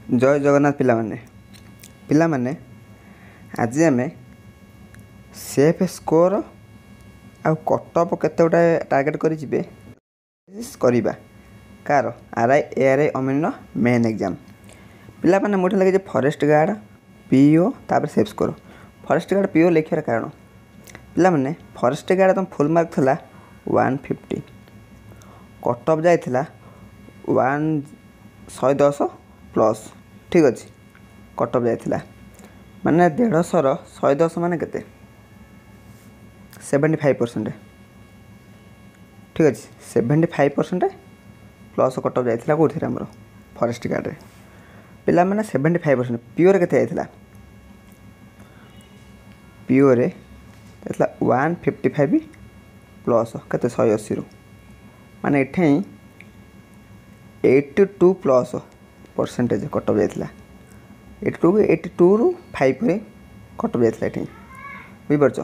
जय जगन्नाथ पिलामाने आज आम सेफ स्कोर आ कटअप केते गोटा टार्गेट करवा कार आरआई एआरआई अमीन मेन एग्जाम पिलामाने मुझे लगे फॉरेस्ट गार्ड पीओ तापर safe score forest guard PO लिखार कारण पिलामाने फॉरेस्ट गार्ड तुम फुल मार्क था 150 कटअप जाइला 110 प्लस ठीक अच्छे कटअप जाइला माने 150 110 माने केते 75% ठीक अच्छे 75% प्लस कटअप जाइला कौन आमर फॉरेस्ट गार्ड रे पिला माने 75% पीओ रे केते जाइला पीओ रे 155 प्लस केते 180 माने एठे 82 प्लस परसेंटेज कटअप जाइला 82 रु 5 रे कटअप जाइला एठे बुझिपारछ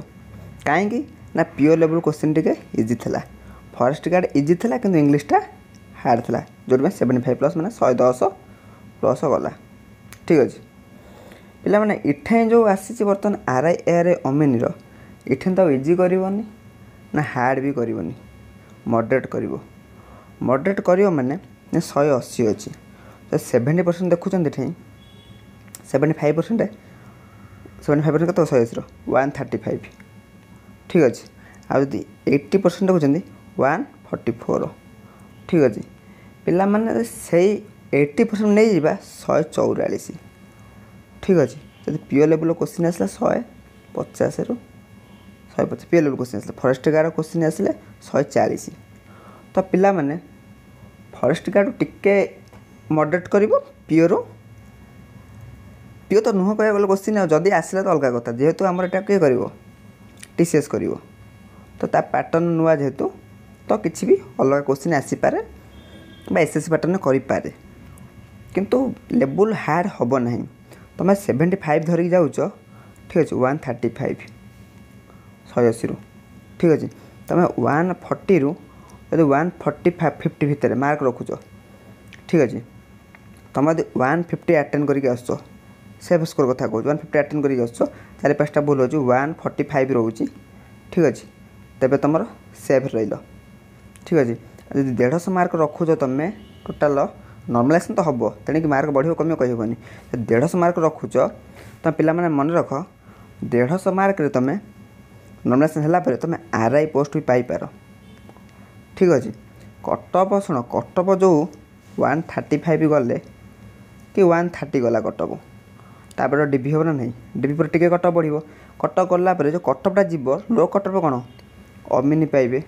कहीं ना पीओ लेवल क्वेश्चन टिके इजी थिला फॉरेस्ट गार्ड इजी थिला किंतु इंग्लिश टा हार्ड थिला जोट में 75 प्लस माने 110 प्लस गला ठीक अच्छे पिला माने इठे जो आसी बर्तमान आरआई एआरआई अमीन रो इठे तो इजी करबनी ना हार्ड भी करबनी मॉडरेट करियो माने 180 अच्छी तो 70% देखुं ये 75% के तो 180 135 ठीक अच्छे आदि 80% देखुं 144 ठीक अच्छे पिला माने से 80% नहीं जावा 144 ठीक अच्छे जब पीओ लेवल क्वेश्चन आसला 150 रु 150 पीओ लेवल क्वेश्चन आसला फॉरेस्ट गार्ड क्वेश्चन आसले 140 तो पिला माने फॉरेस्ट गार्ड टिके मॉडरेट करिवो पीओ तो नुह कह गले क्वेश्चन जदि आसला तो अलग कथा जेहेतु आमर एटा किए करिवो टीसीएस करिवो तो ता पैटर्न नुआ जेहेतु तो किसी भी अलग क्वेश्चन आसी पारे बा एसएससी पैटर्न करि पारे किंतु लेवल हार्ड हबो नहीं तुम 75 धरिक जाऊच ठीक अच्छे 135 180 रु ठीक अच्छे तुम 140 रु यदि 145 50 भितर मार्क रखुच ठीक अच्छे तुम यदि 150 अटेंड करके आस सेफ स्कोर कथा कहूँ 150 अटेंड करके आस 4-5टा भूल हो 145 रोचे ठीक अच्छे तेरे तुम सेफ रही ठीक अच्छे यदि 150 मार्क रखुच तुम टोटाल नॉर्मलाइजेशन तो हम तेणिक मार्क बढ़ो कम कहबनी 150 मार्क रखुच तुम पिला माने मन रख 150 मार्क तुम नॉर्मलाइजेशन है तुम आरआई पोस्ट भी पाइपार ठीक अच्छे कटअप शुण कटअप जो 135 गले कि 130 गला कटअप तापर डीबी हम ना नहीं डीबी पर टिके कटअप बढ़ो कटअप गलापर जो कटअपटा जीव लो कटअप कौन अमीन पाइबे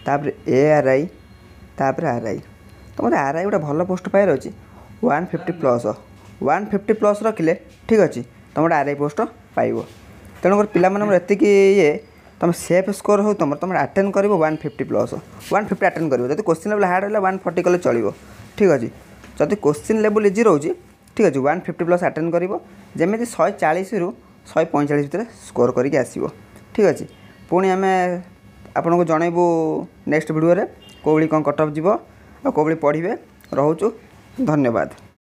तापर एआरआई तापर आरआई तो मतलब आरआई गोटे भल पोस्ट पाइबार अच्छी 150 प्लस रखिले ठीक अच्छे तुम गोटे आरआई पोस्ट पाइब तेणुकर पिला ये तुम सेफ स्कोर हो तुम अटेंड कर 150 प्लस 150 अटेंड कर जब क्वेश्चन लेवल हार्ड है 140 कले चलो ठीक अच्छे जब क्वेश्चन लेवल इजी रोचे ठीक अच्छे 150 प्लस अटेंड कर जमी 140 रु 145 भितर स्कोर करके आसो ठीक अच्छे पुणी आम आपन को जनइबू नेक्स्ट वीडियो रे कौली कौन कटअप जीव और कौली पढ़े रोचु धन्यवाद।